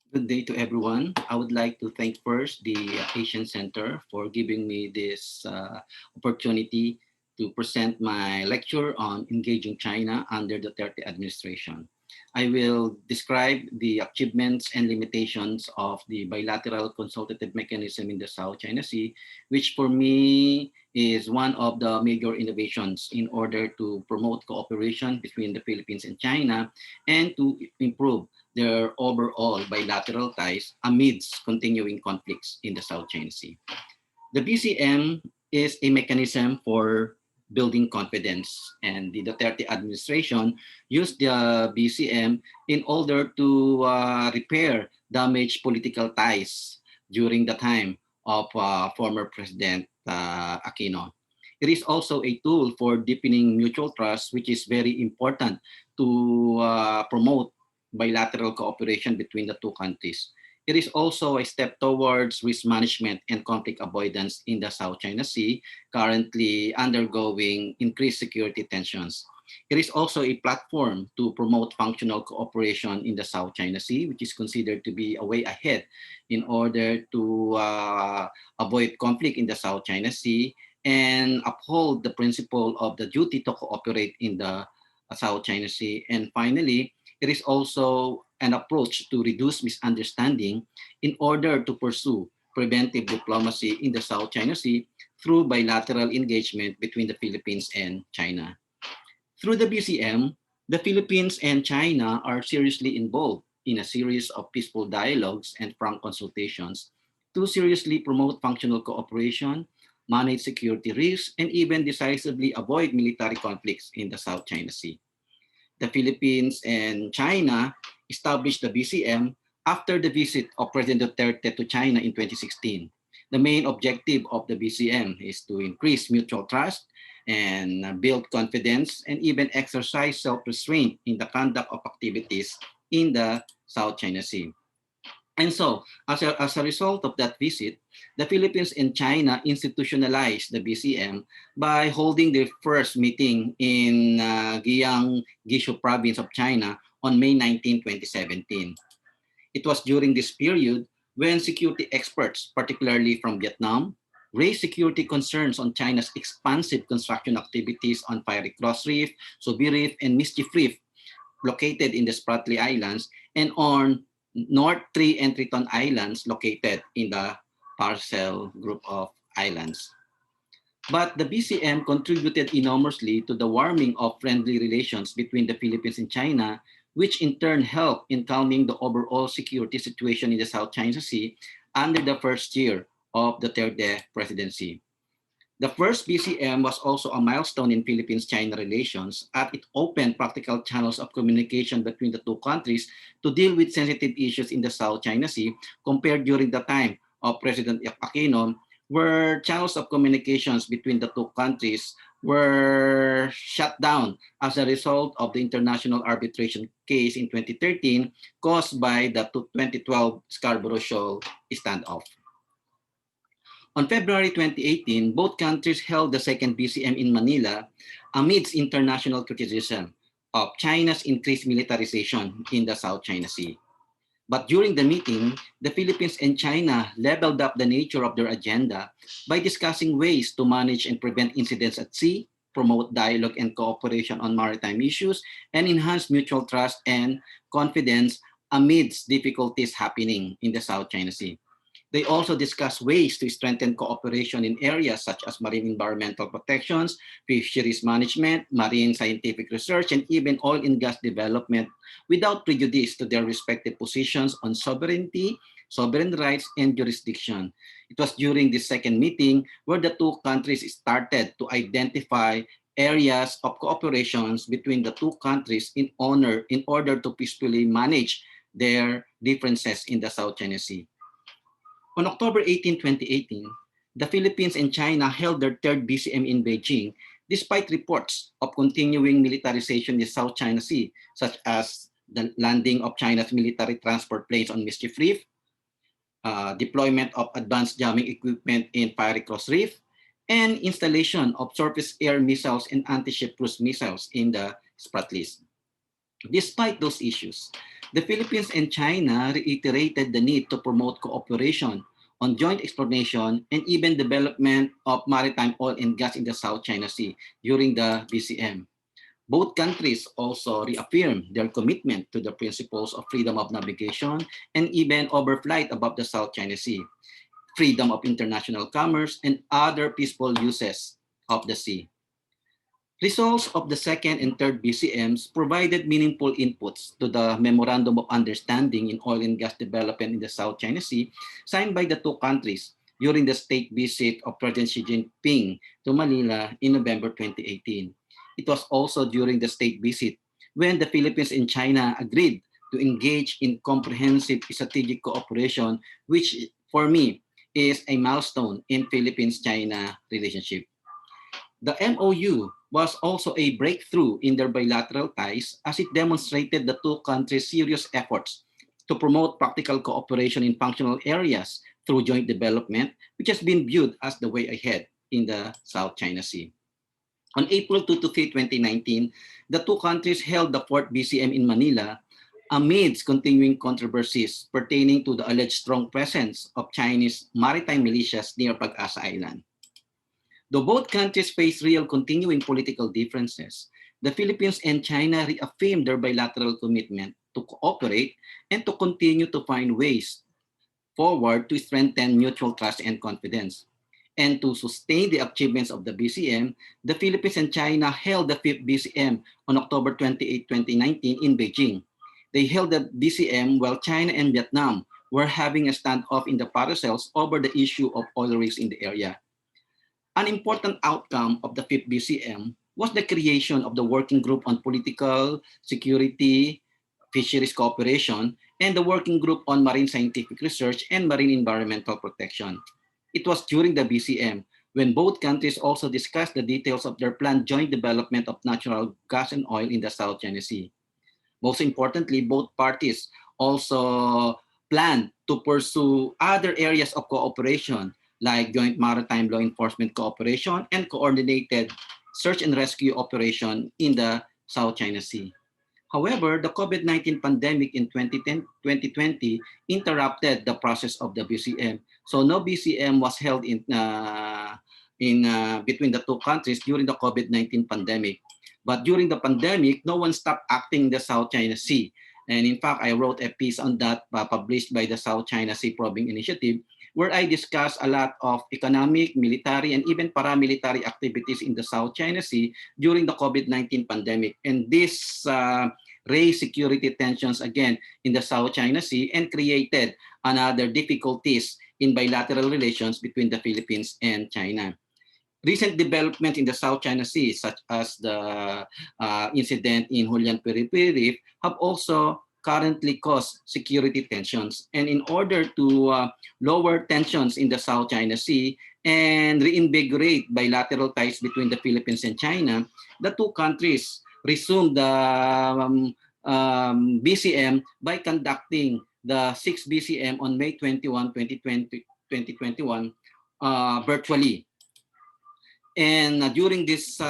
Good day to everyone. I would like to thank first the Asian Center for giving me this opportunity to present my lecture on engaging China under the Duterte administration. I will describe the achievements and limitations of the bilateral consultative mechanism in the South China Sea, which for me is one of the major innovations in order to promote cooperation between the Philippines and China and to improve their overall bilateral ties amidst continuing conflicts in the South China Sea. The BCM is a mechanism for building confidence, and the Duterte administration used the BCM in order to repair damaged political ties during the time of former President Aquino. It is also a tool for deepening mutual trust, which is very important to promote bilateral cooperation between the two countries. It is also a step towards risk management and conflict avoidance in the South China Sea, currently undergoing increased security tensions. It is also a platform to promote functional cooperation in the South China Sea, which is considered to be a way ahead in order to avoid conflict in the South China Sea and uphold the principle of the duty to cooperate in the South China Sea. And finally, it is also an approach to reduce misunderstanding in order to pursue preventive diplomacy in the South China Sea through bilateral engagement between the Philippines and China. Through the BCM, the Philippines and China are seriously involved in a series of peaceful dialogues and frank consultations to seriously promote functional cooperation, manage security risks, and even decisively avoid military conflicts in the South China Sea. The Philippines and China established the BCM after the visit of President Duterte to China in 2016. The main objective of the BCM is to increase mutual trust and build confidence and even exercise self-restraint in the conduct of activities in the South China Sea. And so, as a result of that visit, the Philippines and China institutionalized the BCM by holding their first meeting in Guiyang, Gishu province of China on May 19, 2017. It was during this period when security experts, particularly from Vietnam, raised security concerns on China's expansive construction activities on Fiery Cross Reef, Subi Reef, and Mischief Reef located in the Spratly Islands and on North Tree and Triton Islands located in the Parcel group of islands. But the BCM contributed enormously to the warming of friendly relations between the Philippines and China, which in turn helped in calming the overall security situation in the South China Sea under the first year of the Duterte presidency. The first BCM was also a milestone in Philippines-China relations as it opened practical channels of communication between the two countries to deal with sensitive issues in the South China Sea compared during the time of President Aquino, where channels of communications between the two countries were shut down as a result of the international arbitration case in 2013 caused by the 2012 Scarborough Shoal standoff. On February 2018, both countries held the second BCM in Manila amidst international criticism of China's increased militarization in the South China Sea. But during the meeting, the Philippines and China leveled up the nature of their agenda by discussing ways to manage and prevent incidents at sea, promote dialogue and cooperation on maritime issues, and enhance mutual trust and confidence amidst difficulties happening in the South China Sea. They also discuss ways to strengthen cooperation in areas such as marine environmental protections, fisheries management, marine scientific research, and even oil and gas development without prejudice to their respective positions on sovereignty, sovereign rights, and jurisdiction. It was during this second meeting where the two countries started to identify areas of cooperations between the two countries in order to peacefully manage their differences in the South China Sea. On October 18, 2018, the Philippines and China held their third BCM in Beijing despite reports of continuing militarization in the South China Sea, such as the landing of China's military transport planes on Mischief Reef, deployment of advanced jamming equipment in Fiery Cross Reef, and installation of surface-air missiles and anti-ship cruise missiles in the Spratlys. Despite those issues, The Philippines and China reiterated the need to promote cooperation on joint exploration and even development of maritime oil and gas in the South China Sea during the BCM. Both countries also reaffirmed their commitment to the principles of freedom of navigation and even overflight above the South China Sea, freedom of international commerce, and other peaceful uses of the sea. Results of the second and third BCMs provided meaningful inputs to the Memorandum of Understanding in Oil and Gas Development in the South China Sea signed by the two countries during the state visit of President Xi Jinping to Manila in November 2018. It was also during the state visit when the Philippines and China agreed to engage in comprehensive strategic cooperation, which for me is a milestone in Philippines-China relationship. The MOU was also a breakthrough in their bilateral ties as it demonstrated the two countries' serious efforts to promote practical cooperation in functional areas through joint development, which has been viewed as the way ahead in the South China Sea. On April 2 to 3, 2019, the two countries held the fourth BCM in Manila amidst continuing controversies pertaining to the alleged strong presence of Chinese maritime militias near Pag-asa Island. Though both countries face real continuing political differences, the Philippines and China reaffirmed their bilateral commitment to cooperate and to continue to find ways forward to strengthen mutual trust and confidence. And to sustain the achievements of the BCM, the Philippines and China held the fifth BCM on October 28, 2019 in Beijing. They held the BCM while China and Vietnam were having a standoff in the Paracels over the issue of oil rigs in the area. An important outcome of the fifth BCM was the creation of the Working Group on Political Security, Fisheries Cooperation, and the Working Group on Marine Scientific Research and Marine Environmental Protection. It was during the BCM when both countries also discussed the details of their planned joint development of natural gas and oil in the South China Sea. Most importantly, both parties also plan to pursue other areas of cooperation like joint maritime law enforcement cooperation and coordinated search and rescue operation in the South China Sea. However, the COVID-19 pandemic in 2020 interrupted the process of the BCM. So no BCM was held in between the two countries during the COVID-19 pandemic. But during the pandemic, no one stopped acting in the South China Sea. And in fact, I wrote a piece on that published by the South China Sea Probing Initiative, where I discuss a lot of economic, military, and even paramilitary activities in the South China Sea during the COVID-19 pandemic. And this raised security tensions again in the South China Sea and created another difficulties in bilateral relations between the Philippines and China. Recent developments in the South China Sea, such as the incident in Julian Periperi Reef, have also currently caused security tensions. And in order to lower tensions in the South China Sea and reinvigorate bilateral ties between the Philippines and China, the two countries resumed the BCM by conducting the 6th BCM on May 21, 2021 virtually. And during this 6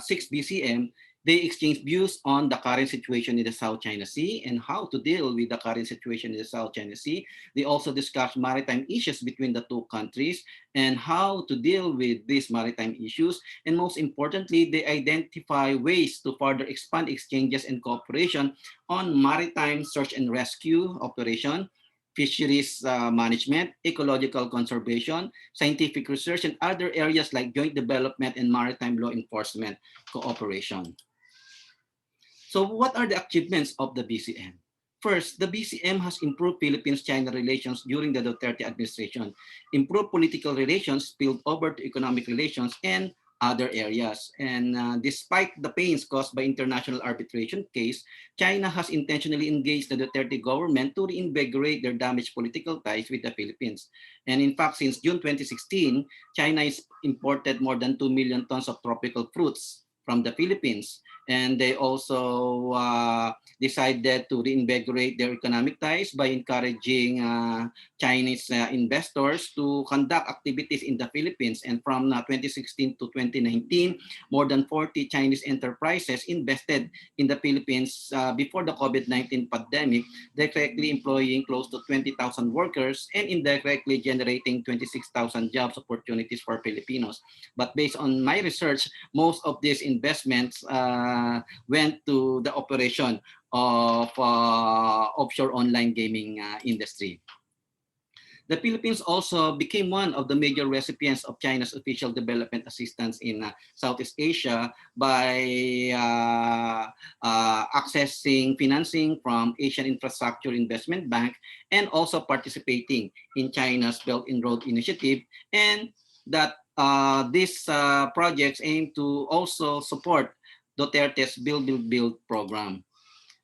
BCM, they exchanged views on the current situation in the South China Sea and how to deal with the current situation in the South China Sea. They also discussed maritime issues between the two countries and how to deal with these maritime issues. And most importantly, they identify ways to further expand exchanges and cooperation on maritime search and rescue operation, fisheries management, ecological conservation, scientific research, and other areas like joint development and maritime law enforcement cooperation. So what are the achievements of the BCM? First, the BCM has improved Philippines-China relations during the Duterte administration, improved political relations, spilled over to economic relations, and other areas. And despite the pains caused by international arbitration case, China has intentionally engaged the Duterte government to reinvigorate their damaged political ties with the Philippines. And in fact, since June 2016, China has imported more than 2 million tons of tropical fruits from the Philippines. And they also decided to reinvigorate their economic ties by encouraging Chinese investors to conduct activities in the Philippines. And from 2016 to 2019, more than 40 Chinese enterprises invested in the Philippines before the COVID-19 pandemic, directly employing close to 20,000 workers and indirectly generating 26,000 jobs opportunities for Filipinos. But based on my research, most of these investments went to the operation of offshore online gaming industry. The Philippines also became one of the major recipients of China's official development assistance in Southeast Asia by accessing financing from Asian Infrastructure Investment Bank and also participating in China's Belt and Road Initiative, and that these projects aim to also support Duterte's Build program.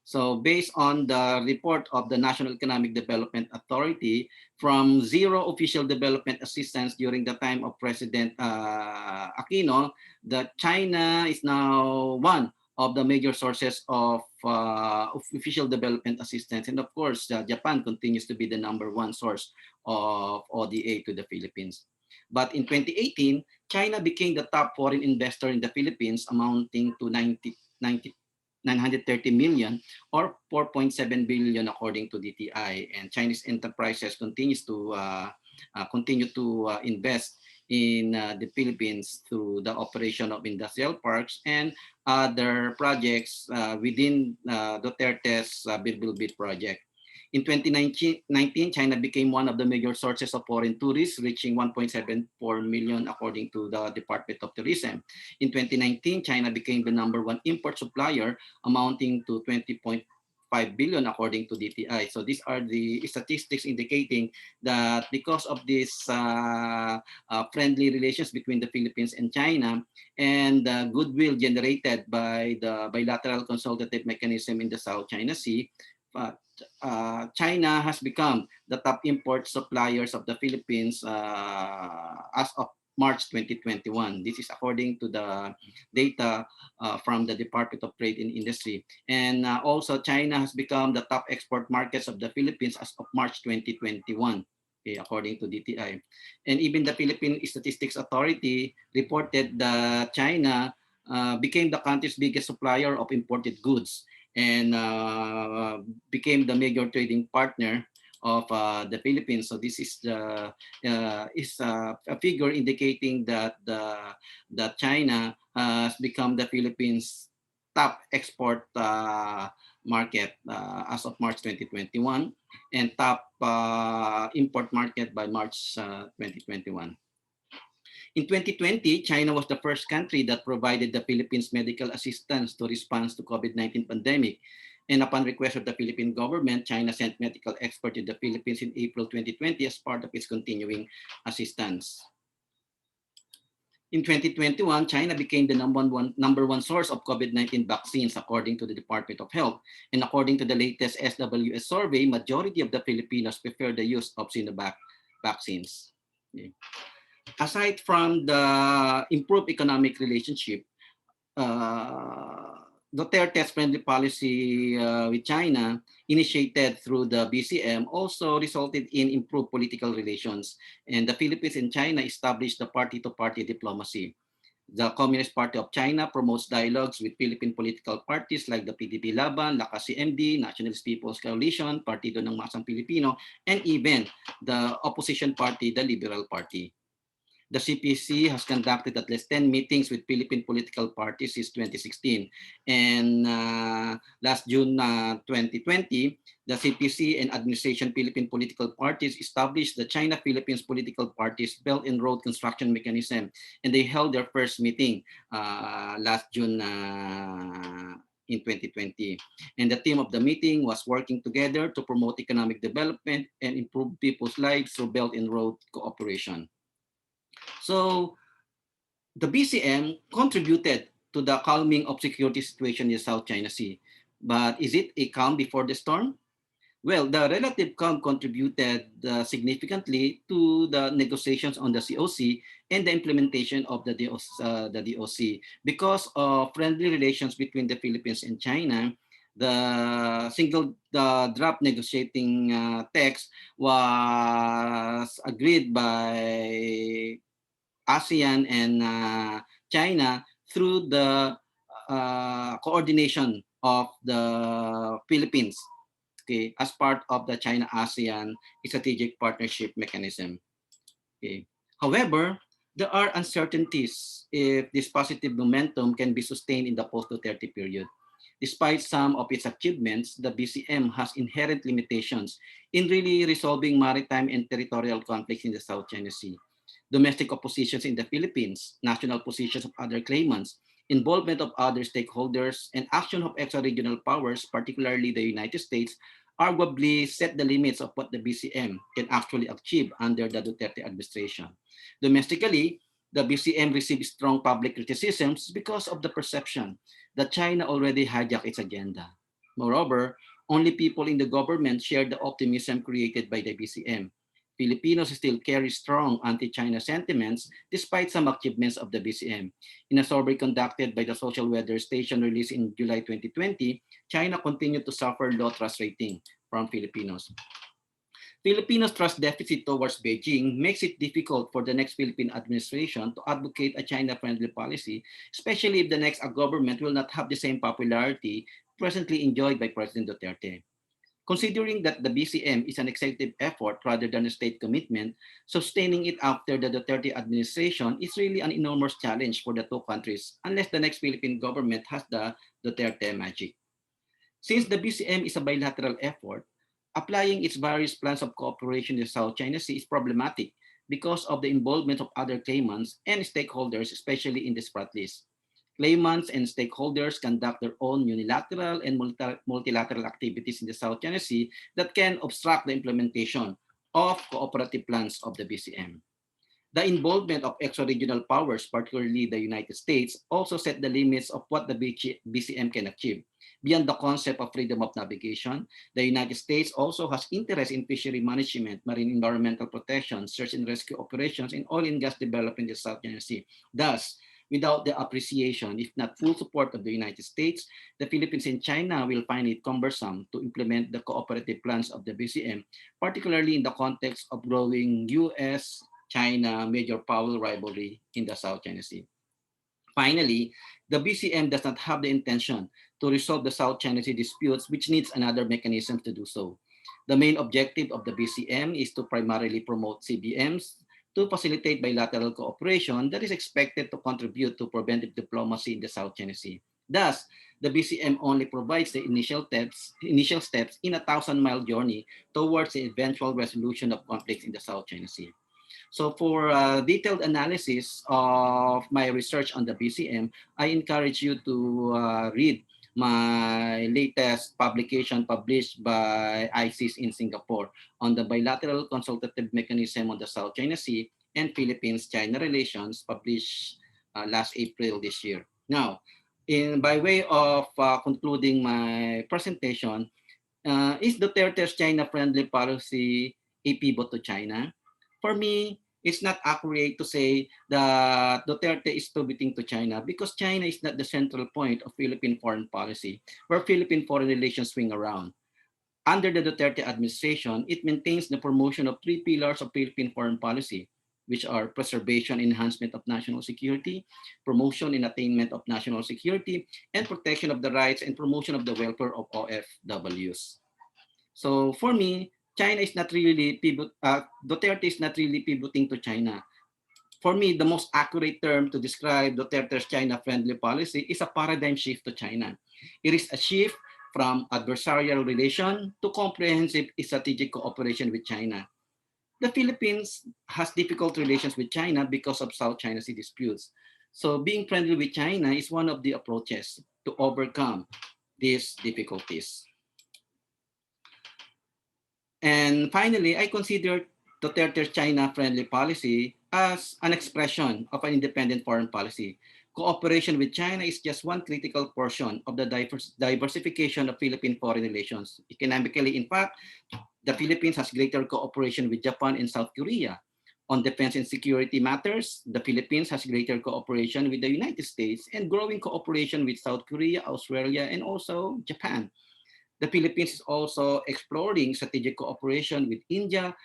So based on the report of the National Economic Development Authority, from zero official development assistance during the time of President Aquino, that China is now one of the major sources of official development assistance. And of course, Japan continues to be the number one source of ODA to the Philippines. But in 2018, China became the top foreign investor in the Philippines, amounting to 930 million or 4.7 billion according to DTI. And Chinese enterprises continue to invest in the Philippines through the operation of industrial parks and other projects within Duterte's Build project. In 2019, China became one of the major sources of foreign tourists, reaching 1.74 million according to the Department of Tourism. In 2019, China became the number one import supplier, amounting to 20.5 billion according to DTI. So these are the statistics indicating that because of these friendly relations between the Philippines and China and goodwill generated by the bilateral consultative mechanism in the South China Sea, China has become the top import suppliers of the Philippines as of March 2021. This is according to the data from the Department of Trade and Industry. And also China has become the top export markets of the Philippines as of March 2021. Okay, according to DTI. And even the Philippine Statistics Authority reported that China became the country's biggest supplier of imported goods and became the major trading partner of the Philippines. So this is a figure indicating that that China has become the Philippines' top export market as of March 2021 and top import market by March 2021. In 2020, China was the first country that provided the Philippines medical assistance to respond to COVID-19 pandemic. And upon request of the Philippine government, China sent medical experts to the Philippines in April 2020 as part of its continuing assistance. In 2021, China became the number one source of COVID-19 vaccines, according to the Department of Health. And according to the latest SWS survey, majority of the Filipinos prefer the use of Sinovac vaccines. Okay. Aside from the improved economic relationship, Duterte's friendly policy with China, initiated through the BCM, also resulted in improved political relations. And the Philippines and China established the party-to-party diplomacy. The Communist Party of China promotes dialogues with Philippine political parties like the PDP Laban, Lakas CMD, Nationalist People's Coalition, Partido ng Masang Pilipino, and even the opposition party, the Liberal Party. The CPC has conducted at least 10 meetings with Philippine political parties since 2016. And last June 2020, the CPC and Administration Philippine political parties established the China-Philippines Political Parties Belt and Road Construction Mechanism. And they held their first meeting last June in 2020. And the theme of the meeting was working together to promote economic development and improve people's lives through Belt and Road cooperation. So the BCM contributed to the calming of security situation in the South China Sea. But is it a calm before the storm? Well, the relative calm contributed significantly to the negotiations on the COC and the implementation of the DOC. Because of friendly relations between the Philippines and China, the draft negotiating text was agreed by ASEAN and China through the coordination of the Philippines, okay, as part of the China-ASEAN strategic partnership mechanism. Okay. However, there are uncertainties if this positive momentum can be sustained in the post-Duterte period. Despite some of its achievements, the BCM has inherent limitations in really resolving maritime and territorial conflicts in the South China Sea. Domestic oppositions in the Philippines, national positions of other claimants, involvement of other stakeholders, and action of extra-regional powers, particularly the United States, arguably set the limits of what the BCM can actually achieve under the Duterte administration. Domestically, the BCM received strong public criticisms because of the perception that China already hijacked its agenda. Moreover, only people in the government shared the optimism created by the BCM. Filipinos still carry strong anti-China sentiments despite some achievements of the BCM. In a survey conducted by the Social Weather Station released in July 2020, China continued to suffer low trust rating from Filipinos. Filipinos' trust deficit towards Beijing makes it difficult for the next Philippine administration to advocate a China-friendly policy, especially if the next government will not have the same popularity presently enjoyed by President Duterte. Considering that the BCM is an executive effort rather than a state commitment, sustaining it after the Duterte administration is really an enormous challenge for the two countries unless the next Philippine government has the Duterte magic. Since the BCM is a bilateral effort, applying its various plans of cooperation in the South China Sea is problematic because of the involvement of other claimants and stakeholders, especially in the Sprat list. Claimants and stakeholders conduct their own unilateral and multilateral activities in the South China Sea that can obstruct the implementation of cooperative plans of the BCM. The involvement of extra-regional powers, particularly the United States, also set the limits of what the BCM can achieve. Beyond the concept of freedom of navigation, the United States also has interest in fishery management, marine environmental protection, search and rescue operations, and oil and gas development in the South China Sea. Thus, without the appreciation, if not full support of the United States, the Philippines and China will find it cumbersome to implement the cooperative plans of the BCM, particularly in the context of growing U.S. China major power rivalry in the South China Sea. Finally, the BCM does not have the intention to resolve the South China Sea disputes, which needs another mechanism to do so. The main objective of the BCM is to primarily promote CBMs to facilitate bilateral cooperation that is expected to contribute to preventive diplomacy in the South China Sea. Thus, the BCM only provides the initial steps in a 1,000-mile journey towards the eventual resolution of conflicts in the South China Sea. So for detailed analysis of my research on the BCM, I encourage you to read my latest publication published by ICIS in Singapore on the bilateral consultative mechanism on the South China Sea and Philippines-China relations, published last April this year. Now, by way of concluding my presentation, is Duterte's China-friendly policy a pivot to China? For me, it's not accurate to say that Duterte is pivoting to China because China is not the central point of Philippine foreign policy, where Philippine foreign relations swing around. Under the Duterte administration, it maintains the promotion of three pillars of Philippine foreign policy, which are preservation, enhancement of national security, promotion and attainment of national security, and protection of the rights and promotion of the welfare of OFWs. So for me, China is not really Duterte is not really pivoting to China. For me, the most accurate term to describe Duterte's China-friendly policy is a paradigm shift to China. It is a shift from adversarial relation to comprehensive strategic cooperation with China. The Philippines has difficult relations with China because of South China Sea disputes. So being friendly with China is one of the approaches to overcome these difficulties. And finally, I consider Duterte's China-friendly policy as an expression of an independent foreign policy. Cooperation with China is just one critical portion of the diversification of Philippine foreign relations. Economically, in fact, the Philippines has greater cooperation with Japan and South Korea. On defense and security matters, the Philippines has greater cooperation with the United States and growing cooperation with South Korea, Australia, and also Japan. The Philippines is also exploring strategic cooperation with India,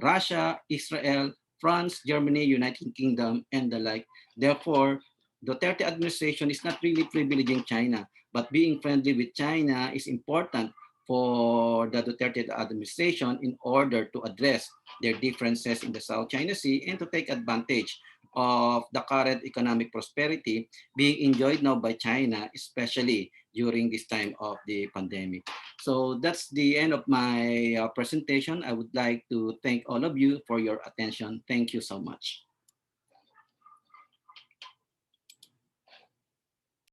Russia, Israel, France, Germany, United Kingdom, and the like. Therefore, Duterte administration is not really privileging China, but being friendly with China is important for the Duterte administration in order to address their differences in the South China Sea and to take advantage of the current economic prosperity being enjoyed now by China, especially during this time of the pandemic. So that's the end of my presentation. I would like to thank all of you for your attention. Thank you so much.